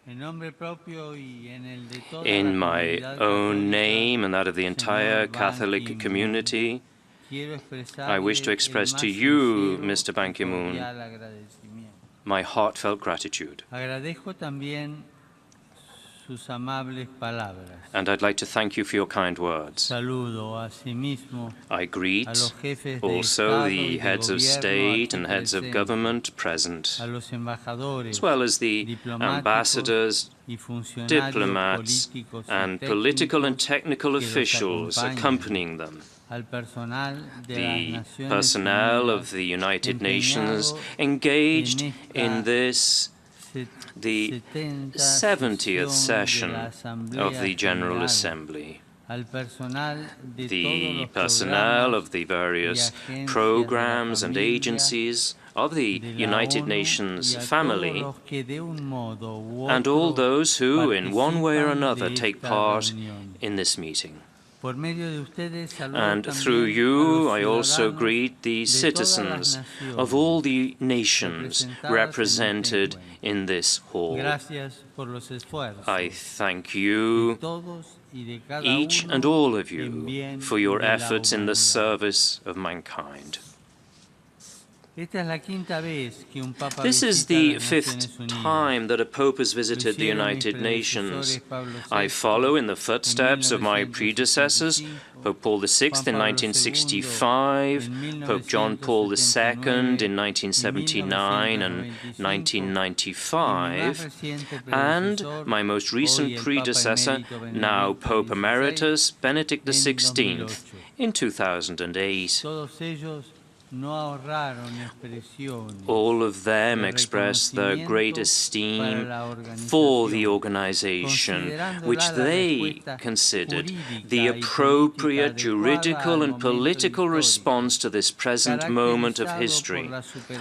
In my own name and that of the entire Catholic community, I wish to express to you, Mr. Ban Ki-moon, my heartfelt gratitude. And I'd like to thank you for your kind words. I greet also the heads of state and heads of government present, as well as the ambassadors, diplomats, and political and technical officials accompanying them, the personnel of the United Nations engaged in this, the 70th session of the General Assembly, the personnel of the various programs and agencies of the United Nations family, and all those who, in one way or another, take part in this meeting. And through you, I also greet the citizens of all the nations represented in this hall. I thank you, each and all of you, for your efforts in the service of mankind. This is the fifth time that a pope has visited the United Nations. I follow in the footsteps of my predecessors, Pope Paul VI in 1965, Pope John Paul II in 1979 and 1995, and my most recent predecessor, now Pope Emeritus Benedict XVI, in 2008. All of them expressed their great esteem for the organization, which they considered the appropriate juridical and political response to this present moment of history,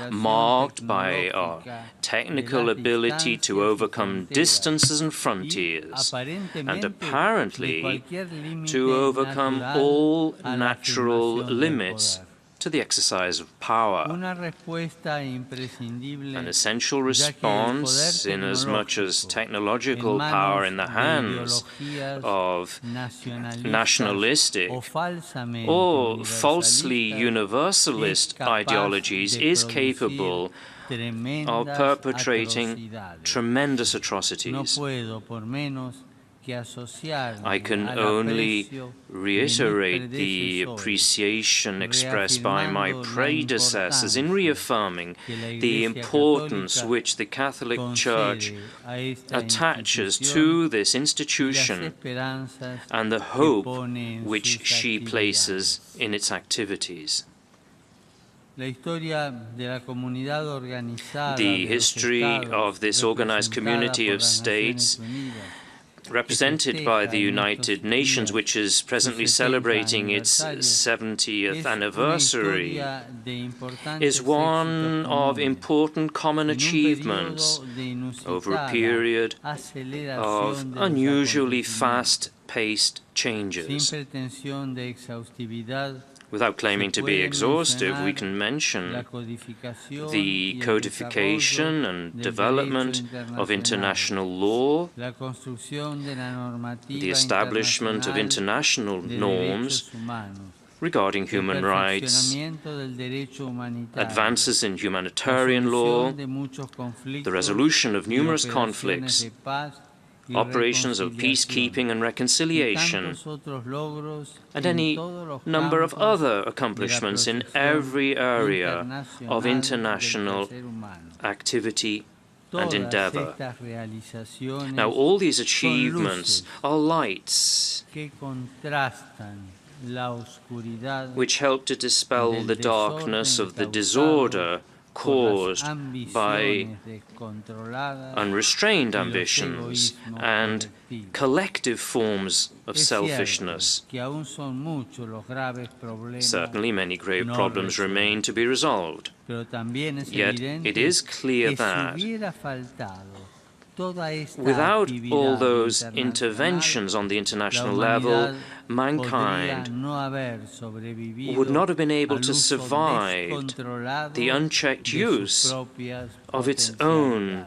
marked by our technical ability to overcome distances and frontiers, and apparently to overcome all natural limits to the exercise of power. An essential response, inasmuch as technological power in the hands of nationalistic or falsely universalist ideologies, is capable of perpetrating tremendous atrocities. I can only reiterate the appreciation expressed by my predecessors in reaffirming the importance which the Catholic Church attaches to this institution and the hope which she places in its activities. The history of this organized community of states represented by the United Nations, which is presently celebrating its 70th anniversary, is one of important common achievements over a period of unusually fast-paced changes. Without claiming to be exhaustive, we can mention the codification and development of international law, the establishment of international norms regarding human rights, advances in humanitarian law, the resolution of numerous conflicts, operations of peacekeeping and reconciliation, and any number of other accomplishments in every area of international activity and endeavor. Now, all these achievements are lights which help to dispel the darkness of the disorder caused by unrestrained ambitions and collective forms of selfishness. Certainly, many grave problems remain to be resolved. Yet, it is clear that without all those interventions on the international level, mankind would not have been able to survive the unchecked use of its own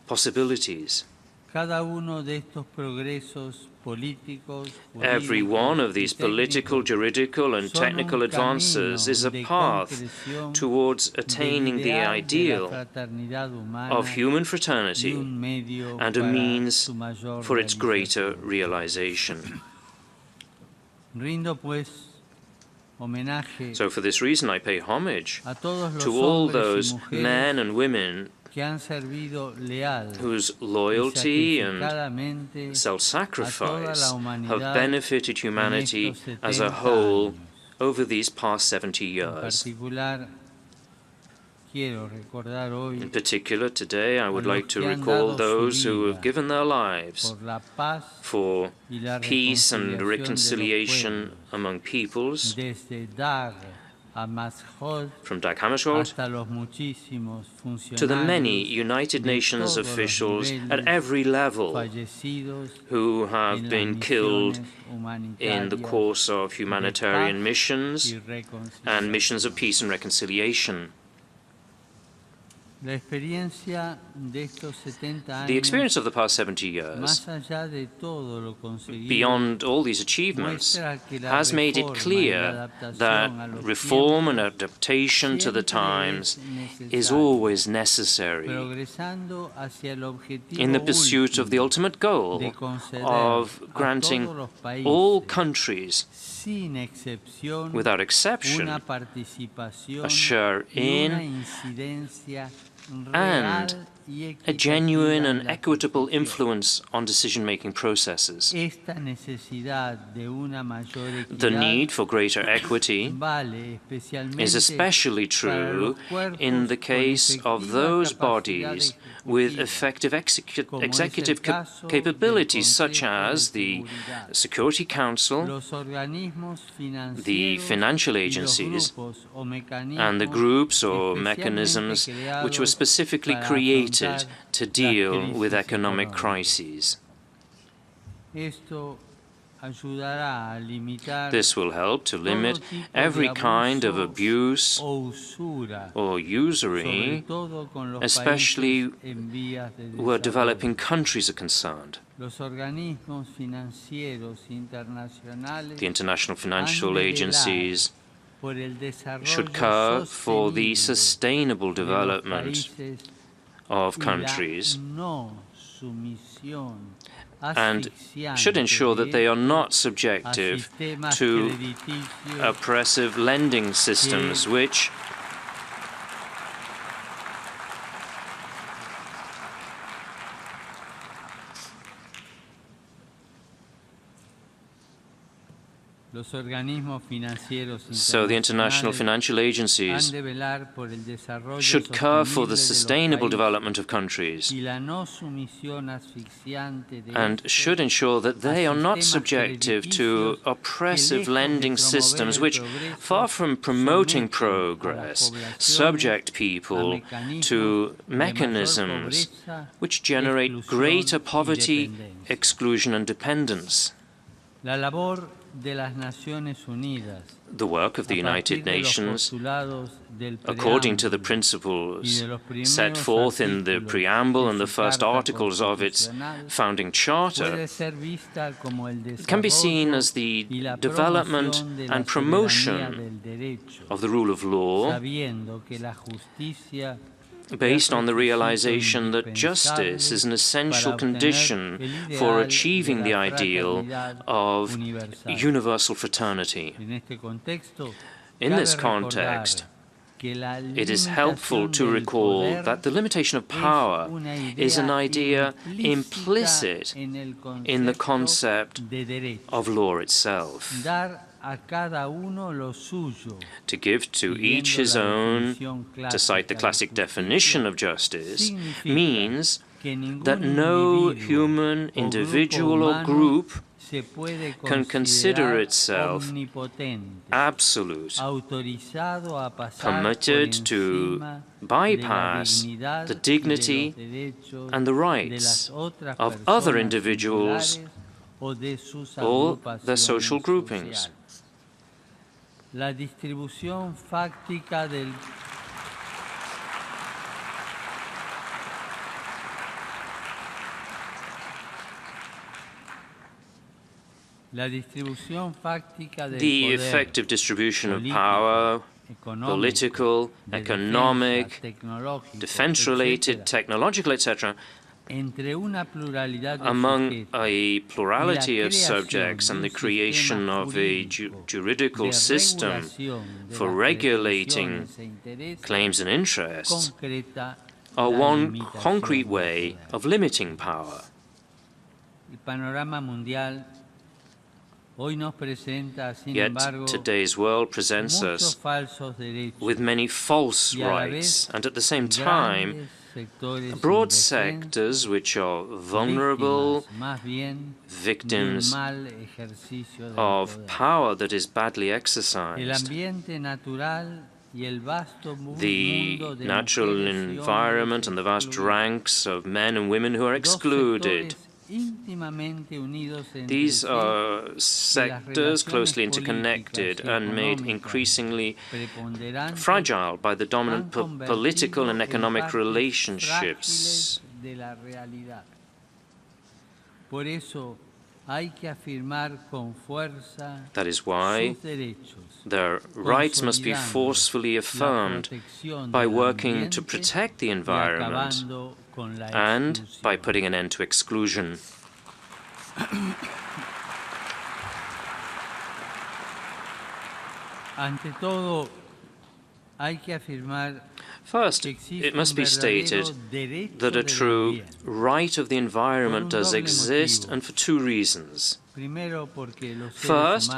possibilities. Every one of these political, juridical, and technical advances is a path towards attaining the ideal of human fraternity and a means for its greater realization. So for this reason I pay homage to all those men and women whose loyalty and self-sacrifice have benefited humanity as a whole over these past 70 years. In particular, today I would like to recall those who have given their lives for peace and reconciliation among peoples, from Dag Hammarskjöld to the many United Nations officials at every level who have been killed in the course of humanitarian missions and missions of peace and reconciliation. The experience of the past 70 years, beyond all these achievements, has made it clear that reform and adaptation to the times is always necessary in the pursuit of the ultimate goal of granting all countries, without exception, a share in and a genuine and equitable influence on decision-making processes. The need for greater equity is especially true in the case of those bodies with effective executive capabilities, such as the Security Council, the financial agencies, and the groups or mechanisms which were specifically created to deal with economic crises. This will help to limit every kind of abuse or usury, especially where developing countries are concerned. The international financial agencies should care for the sustainable development of countries and should ensure that they are not subjective to oppressive lending systems which So the international financial agencies should care for the sustainable development of countries and should ensure that they are not subjective to oppressive lending systems which, far from promoting progress, subject people to mechanisms which generate greater poverty, exclusion and dependence. The work of the United Nations, according to the principles set forth in the preamble and the first articles of its founding charter, can be seen as the development and promotion of the rule of law, based on the realization that justice is an essential condition for achieving the ideal of universal fraternity. In this context, it is helpful to recall that the limitation of power is an idea implicit in the concept of law itself. To give to each his own, to cite the classic definition of justice, means that no human individual or group can consider itself absolute, permitted to bypass the dignity and the rights of other individuals or their social groupings. La distribución fáctica del The effective distribution of power, political, economic, defense-related, technological, etc., among a plurality of subjects and the creation of a juridical system for regulating claims and interests are one concrete way of limiting power. Yet today's world presents us with many false rights and at the same time broad sectors which are vulnerable, victims of power that is badly exercised. The natural environment and the vast ranks of men and women who are excluded. These are sectors closely interconnected and made increasingly fragile by the dominant political and economic relationships. That is why their rights must be forcefully affirmed by working to protect the environment and by putting an end to exclusion. First, it must be stated that a true right of the environment does exist, and for two reasons. First,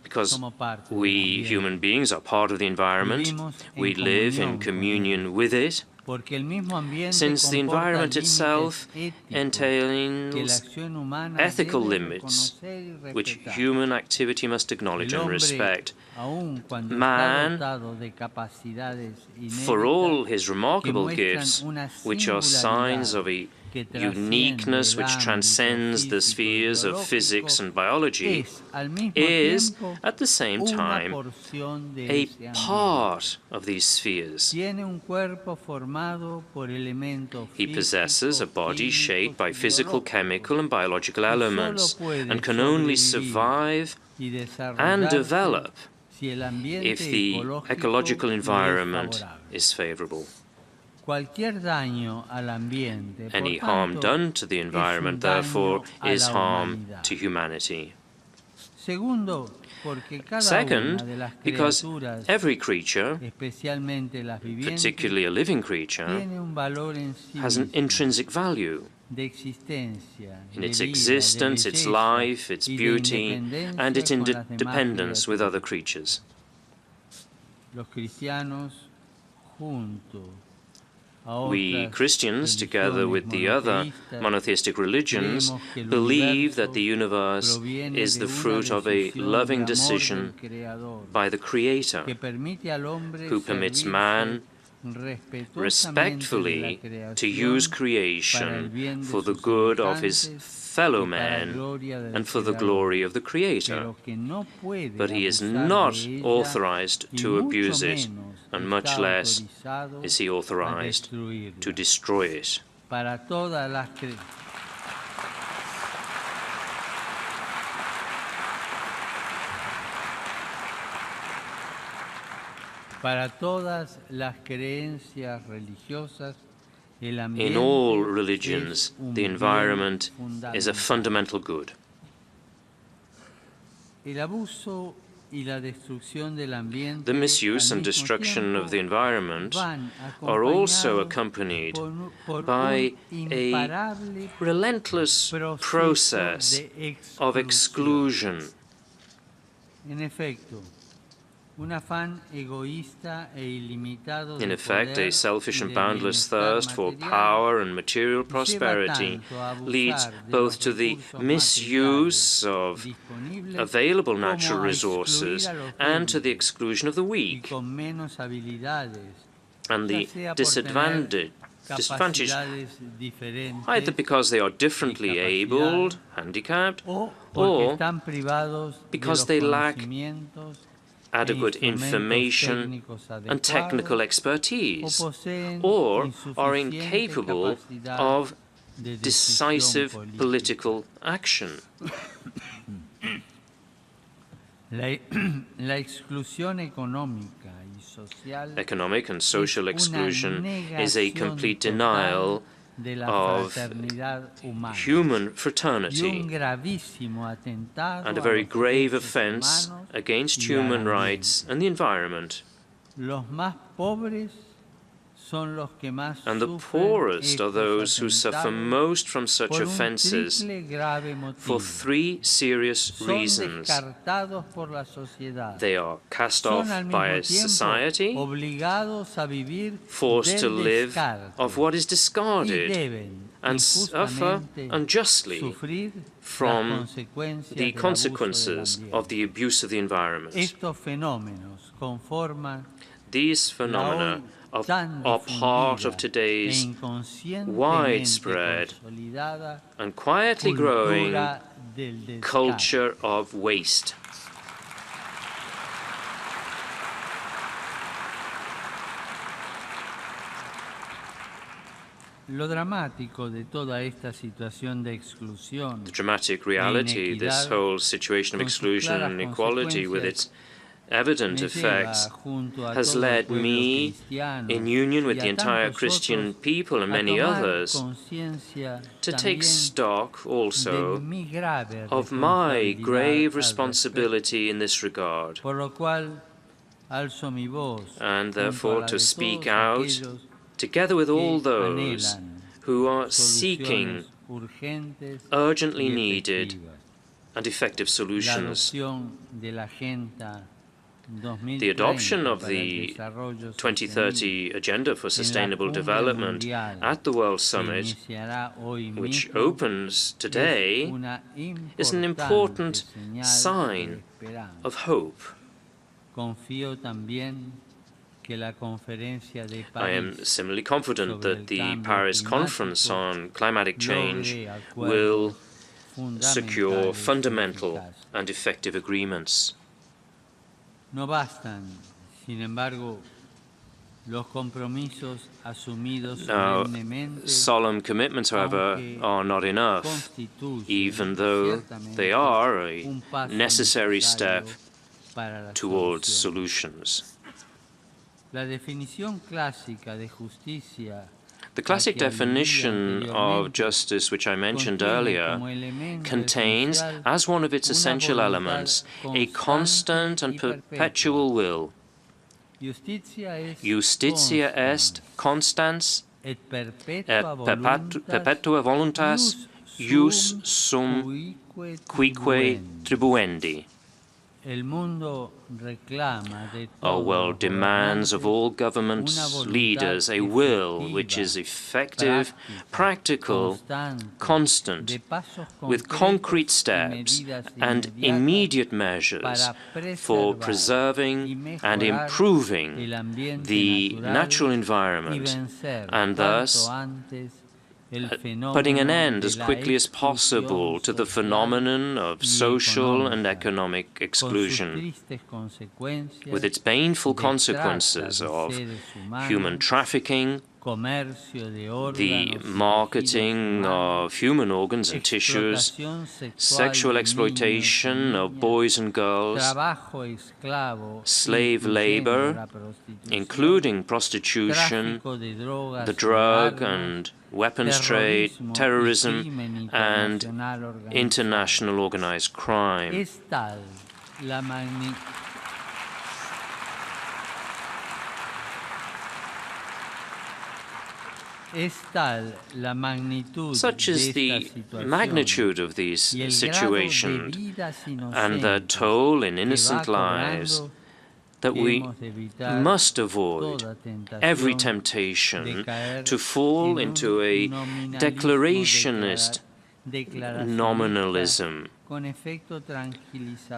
because we human beings are part of the environment, we live in communion with it, since the environment itself entails ethical limits which human activity must acknowledge and respect. Man, for all his remarkable gifts, which are signs of a uniqueness which transcends the spheres of physics and biology, is, at the same time, a part of these spheres. He possesses a body shaped by physical, chemical, and biological elements, and can only survive and develop if the ecological environment is favorable. Any harm done to the environment, therefore, is harm to humanity. Second, because every creature, particularly a living creature, has an intrinsic value in its existence, its life, its beauty, and its interdependence with other creatures. We Christians, together with the other monotheistic religions, believe that the universe is the fruit of a loving decision by the Creator, who permits man respectfully to use creation for the good of his fellow man and for the glory of the Creator. But he is not authorized to abuse it, and much less is he authorized to destroy it. In all religions, the environment is a fundamental good. The misuse and destruction of the environment are also accompanied by a relentless process of exclusion. In effect, a selfish and boundless thirst for power and material prosperity leads both to the misuse of available natural resources and to the exclusion of the weak, and the disadvantaged, either because they are differently abled, handicapped, or because they lack adequate information and technical expertise, or are incapable of decisive political action. Economic and social exclusion is a complete denial of human fraternity and a very grave offense against human rights and the environment. And the poorest are those who suffer most from such offenses for three serious reasons. They are cast off by society, forced to live of what is discarded, and suffer unjustly from the consequences of the abuse of the environment. These phenomena are part of today's widespread and quietly growing culture of waste. The dramatic reality, this whole situation of exclusion and inequality with its evident effects, has led me, in union with the entire Christian people and many others, to take stock also of my grave responsibility in this regard, and therefore to speak out together with all those who are seeking urgently needed and effective solutions. The adoption of the 2030 Agenda for Sustainable Development at the World Summit, which opens today, is an important sign of hope. I am similarly confident that the Paris Conference on Climatic Change will secure fundamental and effective agreements. Now, solemn commitments, however, are not enough, even though they are a necessary step towards solutions. The classic definition of justice, which I mentioned earlier, contains, as one of its essential elements, a constant and perpetual will. Justitia est constans et perpetua voluntas jus sum quique tribuendi. Our world demands of all government leaders a will which is effective, practical, constant, with concrete steps and immediate measures for preserving and improving the natural environment, and thus putting an end as quickly as possible to the phenomenon of social and economic exclusion, with its painful consequences of human trafficking, the marketing of human organs and tissues, sexual exploitation of boys and girls, slave labor, including prostitution, the drug and weapons trade, terrorism, and international organized crime. Such is the magnitude of these situations and their toll in innocent lives that we must avoid every temptation to fall into a declarationist nominalism,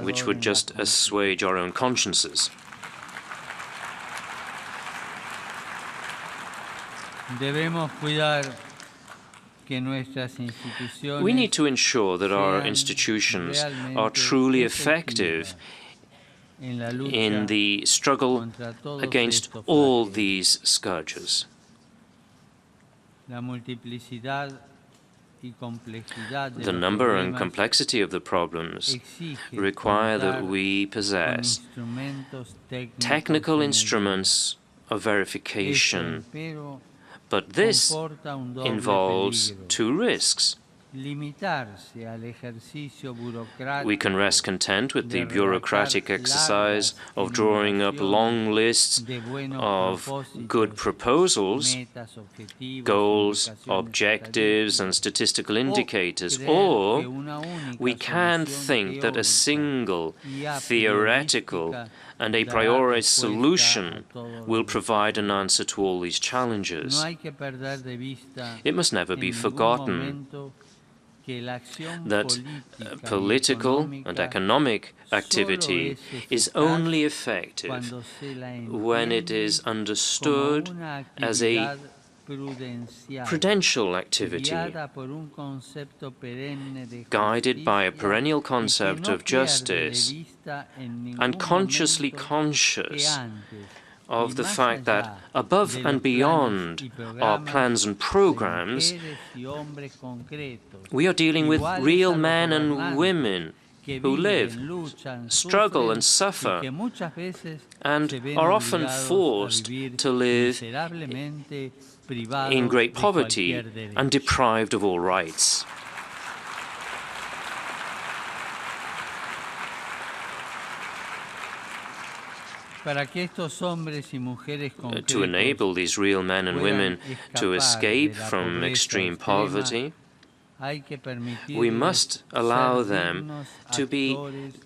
which would just assuage our own consciences. We need to ensure that our institutions are truly effective in the struggle against all these scourges. The number and complexity of the problems require that we possess technical instruments of verification, but this involves two risks. We can rest content with the bureaucratic exercise of drawing up long lists of good proposals, goals, objectives, and statistical indicators, or we can think that a single theoretical and a priori solution will provide an answer to all these challenges. It must never be forgotten that political and economic activity is only effective when it is understood as a prudential activity, guided by a perennial concept of justice and consciously conscious of the fact that above and beyond our plans and programs, we are dealing with real men and women who live, struggle and suffer, and are often forced to live in great poverty and deprived of all rights. To enable these real men and women to escape from extreme poverty, we must allow them to be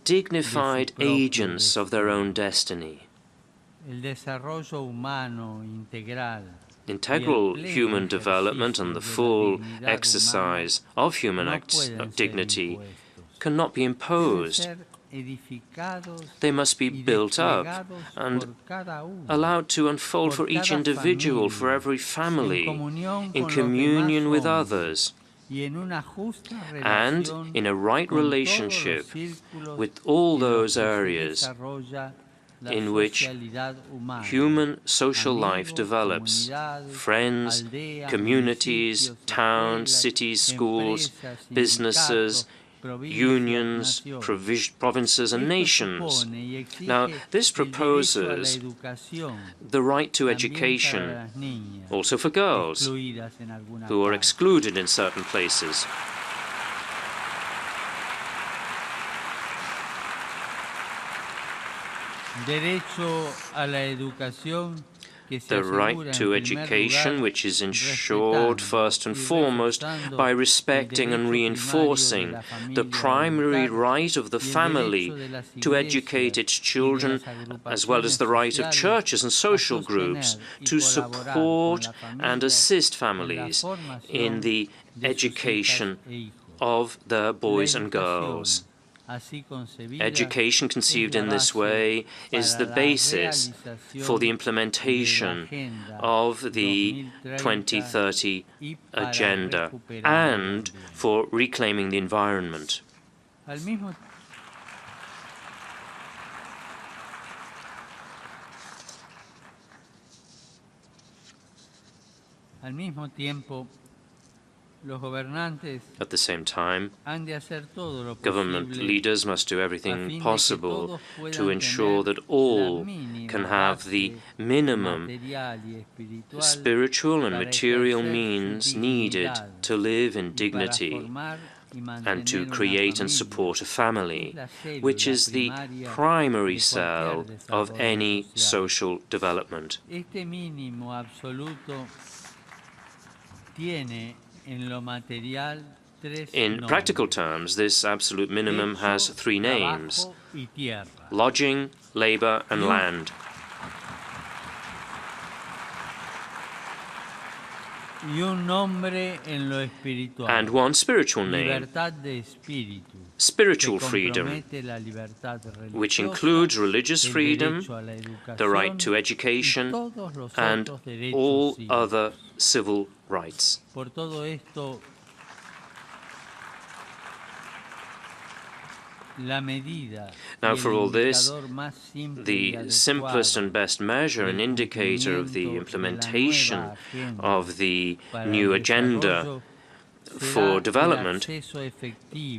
dignified agents of their own destiny. Integral human development and the full exercise of human dignity cannot be imposed. They must be built up and allowed to unfold for each individual, for every family, in communion with others, and in a right relationship with all those areas in which human social life develops: friends, communities, towns, cities, schools, businesses, unions, provinces and nations. Now, this proposes the right to education, also for girls, who are excluded in certain places. The right to education, which is ensured first and foremost by respecting and reinforcing the primary right of the family to educate its children, as well as the right of churches and social groups to support and assist families in the education of their boys and girls. Education conceived in this way is the basis for the implementation of the 2030 Agenda and for reclaiming the environment. At the same time, government leaders must do everything possible to ensure that all can have the minimum spiritual and material means needed to live in dignity and to create and support a family, which is the primary cell of any social development. In practical terms, this absolute minimum has three names: lodging, labor, and land. And one spiritual name: spiritual freedom, which includes religious freedom, the right to education, and all other civil rights. Now, for all this, the simplest and best measure and indicator of the implementation of the new agenda for development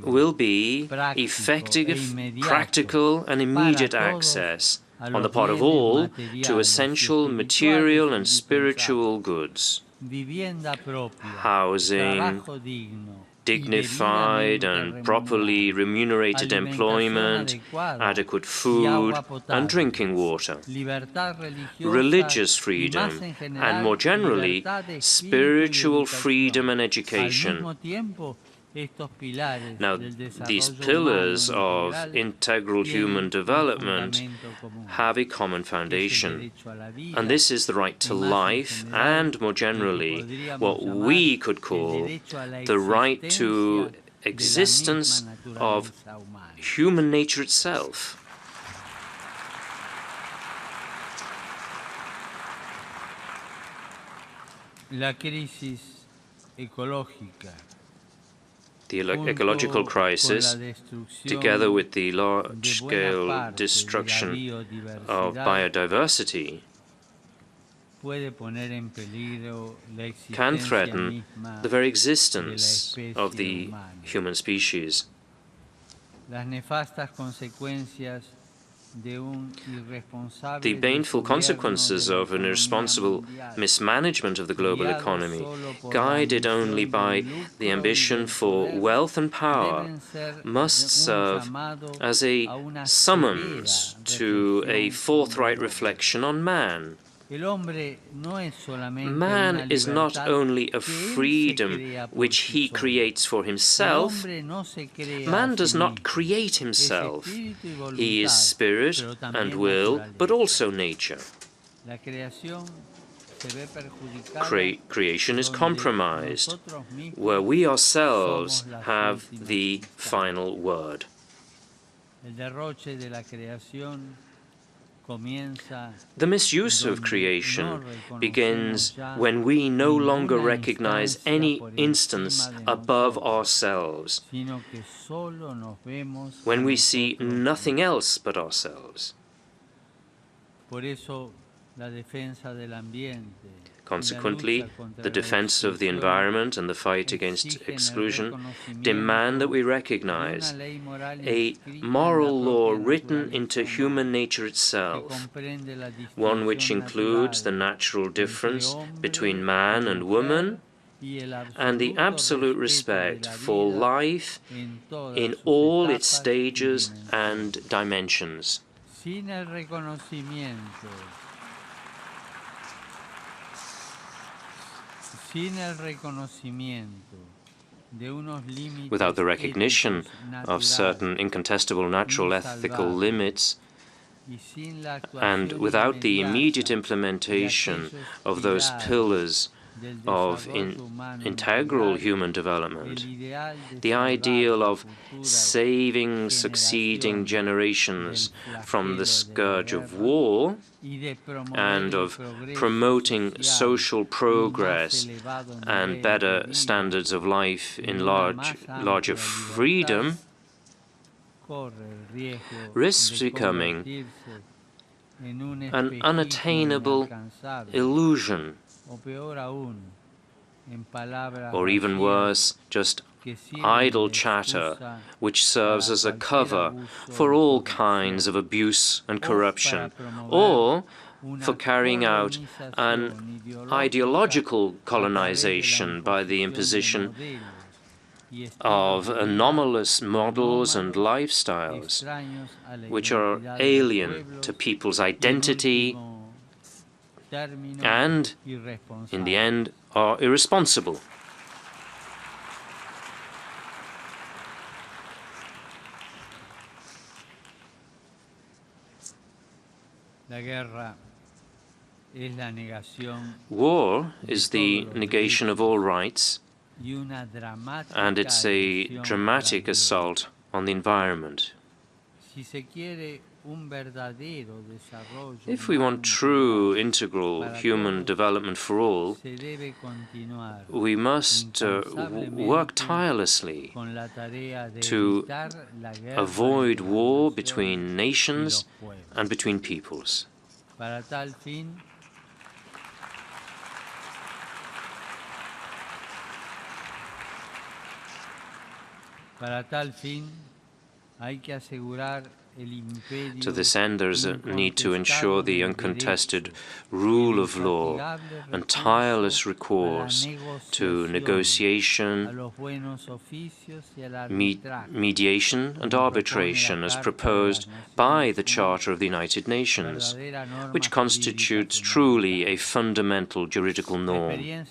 will be effective, practical and immediate access on the part of all to essential material and spiritual goods. Housing, dignified and properly remunerated employment, adequate food and drinking water, religious freedom, and more generally, spiritual freedom and education. Now, these pillars of integral human development have a common foundation, and this is the right to life and, more generally, what we could call the right to existence of human nature itself. The ecological crisis, together with the large-scale destruction of biodiversity, can threaten the very existence of the human species. The baneful consequences of an irresponsible mismanagement of the global economy, guided only by the ambition for wealth and power, must serve as a summons to a forthright reflection on man. Man is not only a freedom which he creates for himself. Man does not create himself. He is spirit and will, but also nature. Creation is compromised, where we ourselves have the final word. The misuse of creation begins when we no longer recognize any instance above ourselves, when we see nothing else but ourselves. Consequently, the defense of the environment and the fight against exclusion demand that we recognize a moral law written into human nature itself, one which includes the natural difference between man and woman and the absolute respect for life in all its stages and dimensions. Without the recognition of certain incontestable natural ethical limits, and without the immediate implementation of those pillars of integral human development, the ideal of saving succeeding generations from the scourge of war and of promoting social progress and better standards of life in larger freedom risks becoming an unattainable illusion, or even worse, just idle chatter, which serves as a cover for all kinds of abuse and corruption, or for carrying out an ideological colonization by the imposition of anomalous models and lifestyles, which are alien to people's identity and, in the end, are irresponsible. War is the negation of all rights, and it's a dramatic assault on the environment. If we want true integral human development for all, we must work tirelessly to avoid war between nations and between peoples. To this end, there's a need to ensure the uncontested rule of law and tireless recourse to negotiation, mediation and arbitration as proposed by the Charter of the United Nations, which constitutes truly a fundamental juridical norm.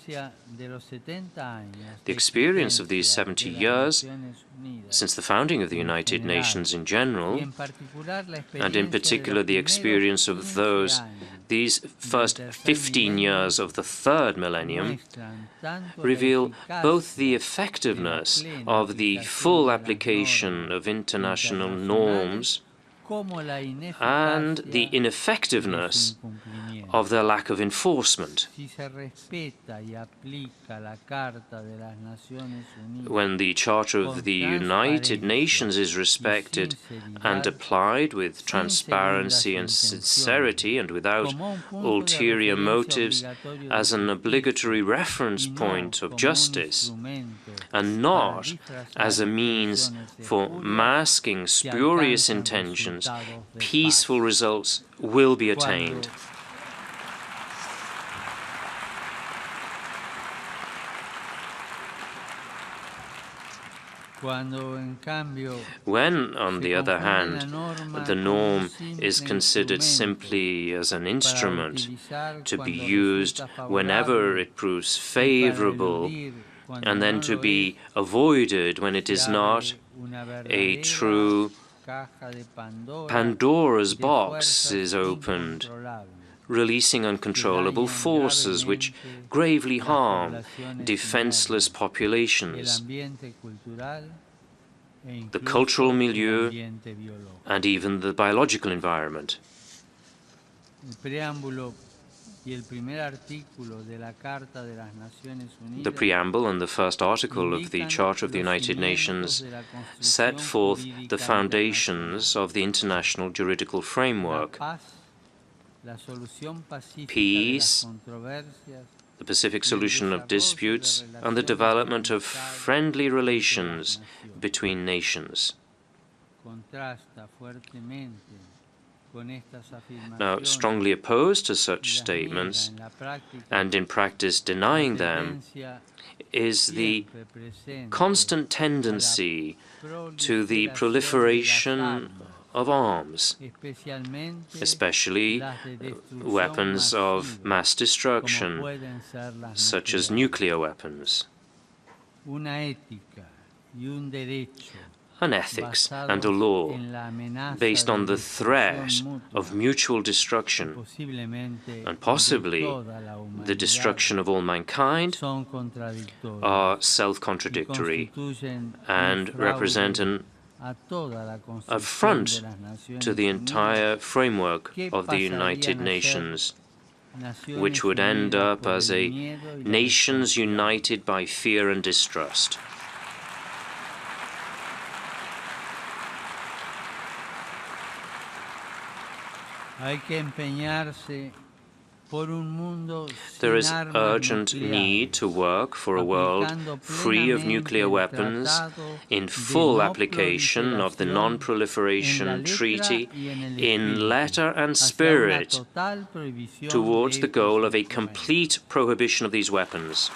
The experience of these 70 years, since the founding of the United Nations in general, and in particular the experience of these first 15 years of the third millennium, reveal both the effectiveness of the full application of international norms and the ineffectiveness of their lack of enforcement. When the Charter of the United Nations is respected and applied with transparency and sincerity and without ulterior motives as an obligatory reference point of justice, and not as a means for masking spurious intentions, peaceful results will be attained. When, on the other hand, the norm is considered simply as an instrument to be used whenever it proves favorable, and then to be avoided when it is not, a true Pandora's box is opened, releasing uncontrollable forces which gravely harm defenseless populations, the cultural milieu, and even the biological environment. The preamble and the first article of the Charter of the United Nations set forth the foundations of the international juridical framework: peace, the pacific solution of disputes, and the development of friendly relations between nations. Now, strongly opposed to such statements, and in practice denying them, is the constant tendency to the proliferation of arms, especially weapons of mass destruction, such as nuclear weapons. An ethics and a law based on the threat of mutual destruction and possibly the destruction of all mankind are self-contradictory and represent an affront to the entire framework of the United Nations, which would end up as a nations united by fear and distrust. There is urgent need to work for a world free of nuclear weapons, in full application of the Non-Proliferation Treaty, in letter and spirit, towards the goal of a complete prohibition of these weapons.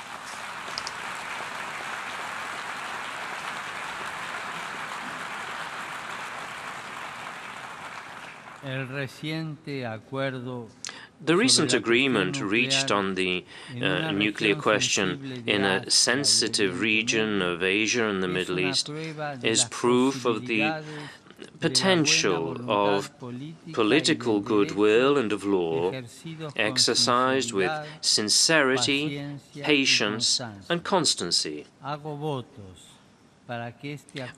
The recent agreement reached on the nuclear question in a sensitive region of Asia and the Middle East is proof of the potential of political goodwill and of law exercised with sincerity, patience, and constancy.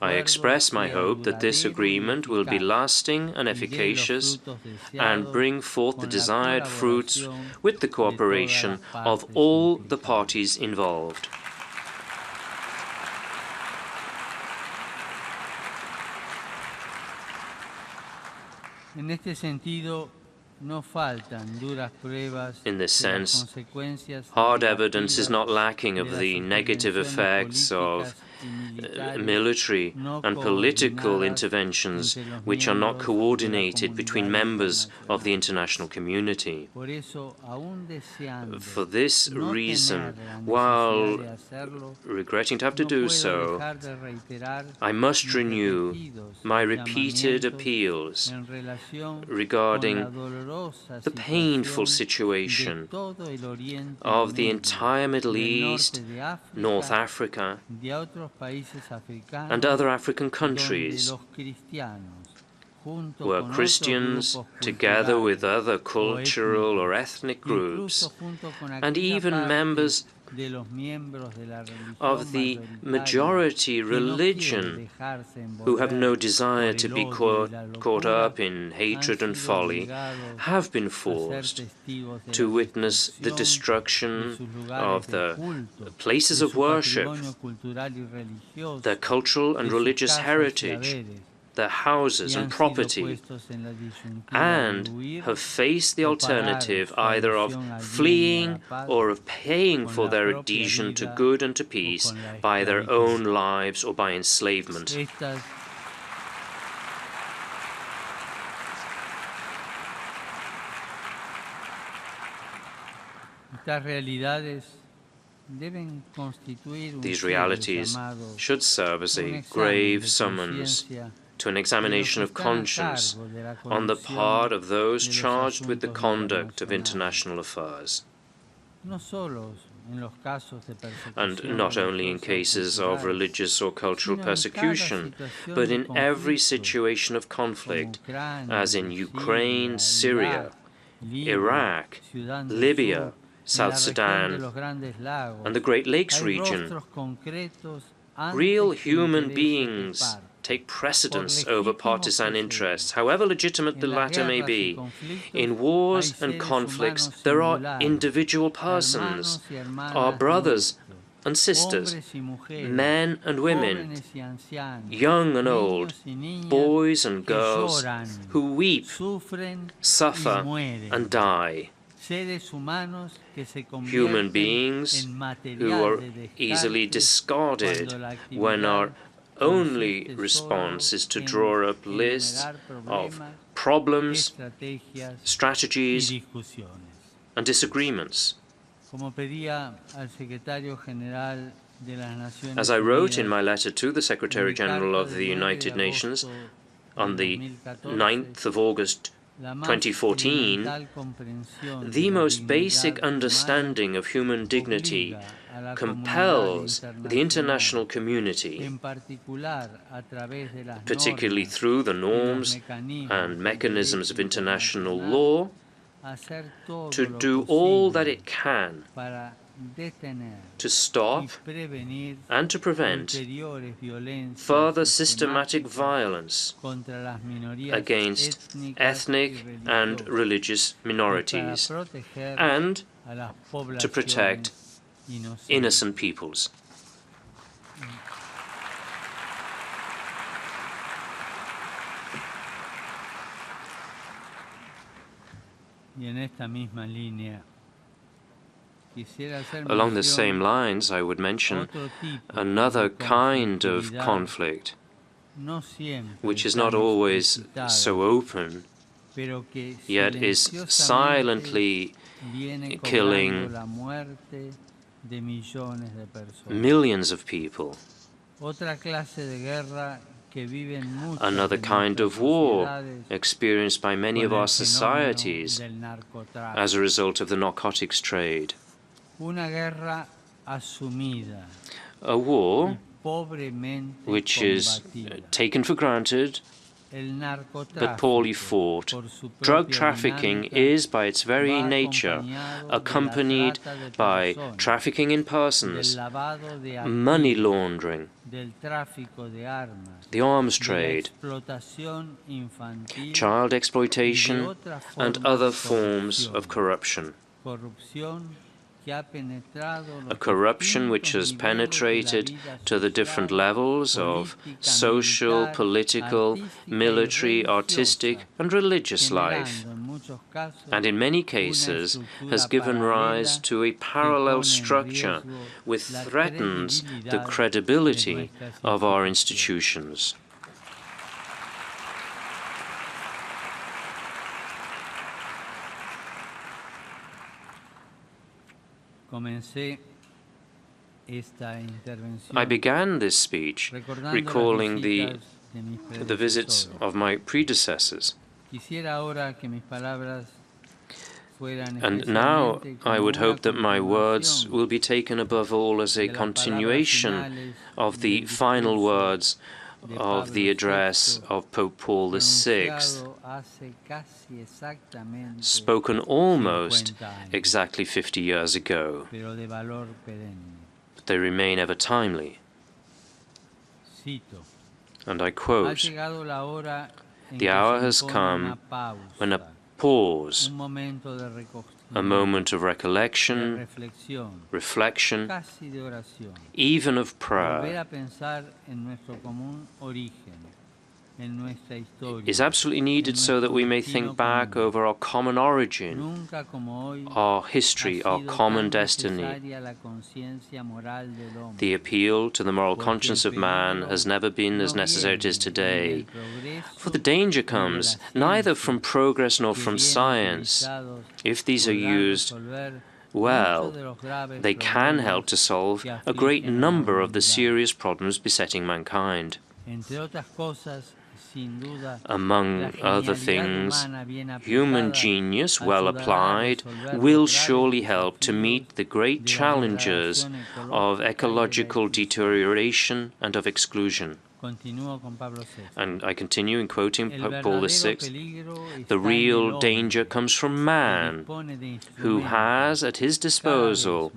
I express my hope that this agreement will be lasting and efficacious and bring forth the desired fruits with the cooperation of all the parties involved. In this sense, hard evidence is not lacking of the negative effects of military and political interventions which are not coordinated between members of the international community. For this reason, while regretting to have to do so, I must renew my repeated appeals regarding the painful situation of the entire Middle East, North Africa, and other African countries, where Christians, together with other cultural or ethnic groups, and even members of the majority religion who have no desire to be caught up in hatred and folly, have been forced to witness the destruction of the places of worship, their cultural and religious heritage, their houses and property, and have faced the alternative either of fleeing or of paying for their adhesion to good and to peace by their own lives or by enslavement. These realities should serve as a grave summons to an examination of conscience on the part of those charged with the conduct of international affairs. And not only in cases of religious or cultural persecution, but in every situation of conflict, as in Ukraine, Syria, Iraq, Libya, South Sudan, and the Great Lakes region. Real human beings take precedence over partisan interests, however legitimate the latter may be. In wars and conflicts, there are individual persons, our brothers and sisters, men and women, young and old, boys and girls, who weep, suffer, and die. Human beings who are easily discarded when our only response is to draw up lists of problems, strategies, and disagreements. As I wrote in my letter to the Secretary General of the United Nations on the 9th of August 2014, the most basic understanding of human dignity compels the international community, particularly through the norms and mechanisms of international law, to do all that it can to stop and to prevent further systematic violence against ethnic and religious minorities, and to protect innocent peoples. Along the same lines, I would mention another kind of conflict, which is not always so open, yet is silently killing millions of people. Another kind of war experienced by many of our societies as a result of the narcotics trade. A war which is taken for granted but poorly fought. Drug trafficking is, by its very nature, accompanied by trafficking in persons, money laundering, the arms trade, child exploitation, and other forms of corruption. A corruption which has penetrated to the different levels of social, political, military, artistic, and religious life, and in many cases has given rise to a parallel structure which threatens the credibility of our institutions. I began this speech recalling the visits of my predecessors. And now I would hope that my words will be taken above all as a continuation of the final words of the address of Pope Paul VI, spoken almost exactly 50 years ago, but they remain ever timely. And I quote, "The hour has come when a pause, a moment of recollection, reflection, even of prayer, is absolutely needed so that we may think back over our common origin, our history, our common destiny. The appeal to the moral conscience of man has never been as necessary as it is today. For the danger comes neither from progress nor from science. If these are used well, they can help to solve a great number of the serious problems besetting mankind. Among other things, human genius, well applied, will surely help to meet the great challenges of ecological deterioration and of exclusion." And I continue in quoting Pope Paul VI, "The real danger comes from man, who has at his disposal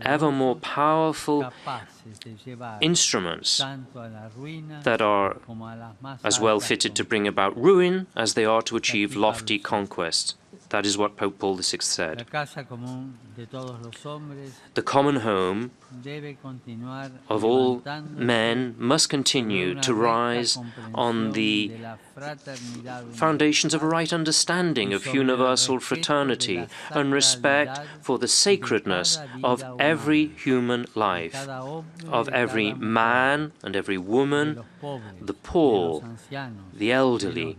ever more powerful instruments that are as well fitted to bring about ruin as they are to achieve lofty conquests." That is what Pope Paul VI said. The common home of all men must continue to rise on the foundations of a right understanding of universal fraternity and respect for the sacredness of every human life, of every man and every woman, the poor, the elderly,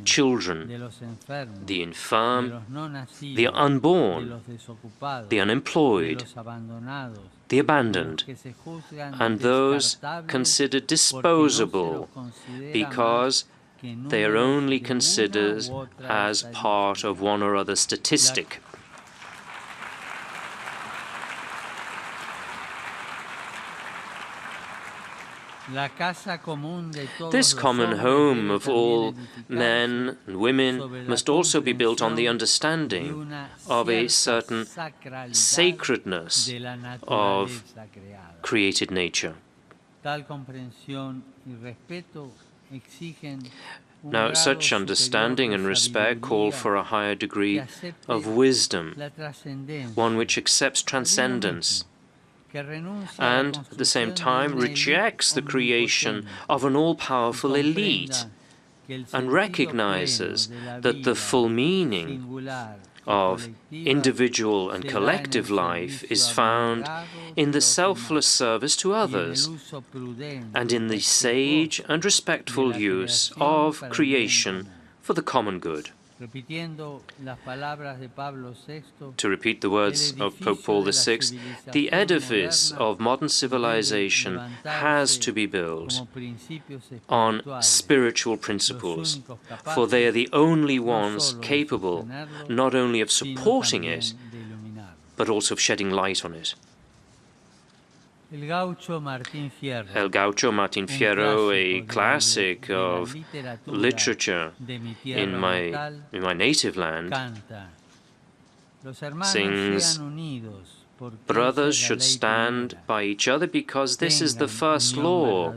children, the infirm, the unborn, the unemployed, the abandoned, and those considered disposable because they are only considered as part of one or other statistic. This common home of all men and women must also be built on the understanding of a certain sacredness of created nature. Now, such understanding and respect call for a higher degree of wisdom, one which accepts transcendence, and at the same time rejects the creation of an all-powerful elite and recognizes that the full meaning of individual and collective life is found in the selfless service to others and in the sage and respectful use of creation for the common good. To repeat the words of Pope Paul VI, the edifice of modern civilization has to be built on spiritual principles, for they are the only ones capable not only of supporting it, but also of shedding light on it. El Gaucho Martín Fierro, a classic of literature in my native land, sings, "Brothers should stand by each other because this is the first law.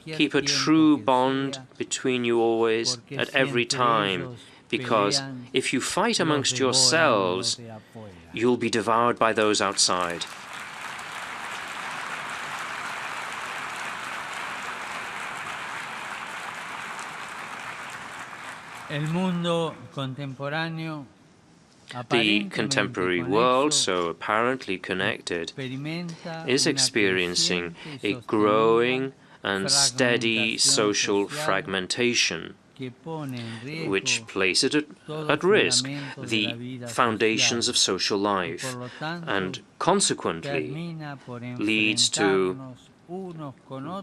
Keep a true bond between you always, at every time, because if you fight amongst yourselves, you'll be devoured by those outside." The contemporary world, so apparently connected, is experiencing a growing and steady social fragmentation, which places at risk the foundations of social life, and consequently leads to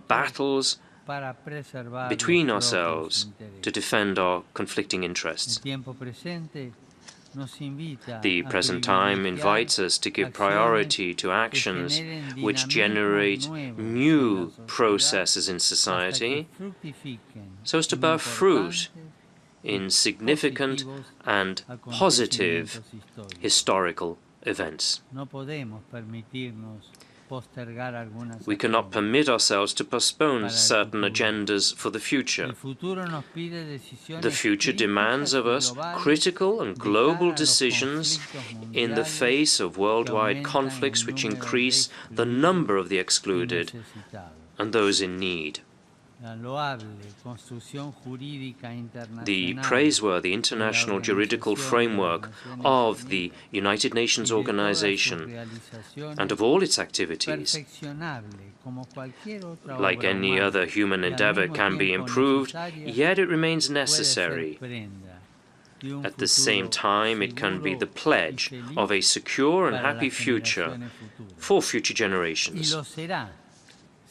battles between ourselves to defend our conflicting interests. The present time invites us to give priority to actions which generate new processes in society so as to bear fruit in significant and positive historical events. We cannot permit ourselves to postpone certain agendas for the future. The future demands of us critical and global decisions in the face of worldwide conflicts which increase the number of the excluded and those in need. The praiseworthy international juridical framework of the United Nations Organization and of all its activities, like any other human endeavor, can be improved, yet it remains necessary. At the same time, it can be the pledge of a secure and happy future for future generations.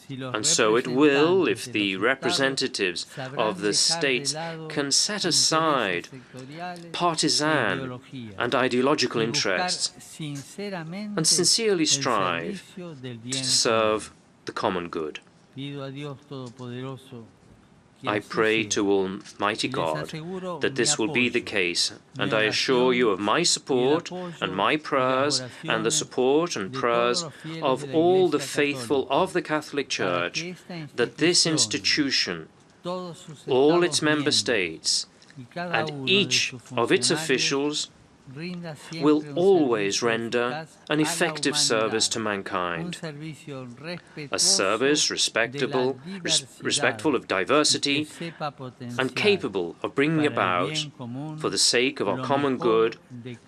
And so it will if the representatives of the states can set aside partisan and ideological interests and sincerely strive to serve the common good. I pray to Almighty God that this will be the case, and I assure you of my support and my prayers and the support and prayers of all the faithful of the Catholic Church, that this institution, all its member states, and each of its officials will always render an effective service to mankind, a service respectful of diversity and capable of bringing about, for the sake of our common good,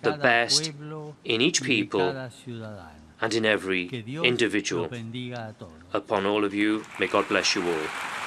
the best in each people and in every individual. Upon all of you, may God bless you all.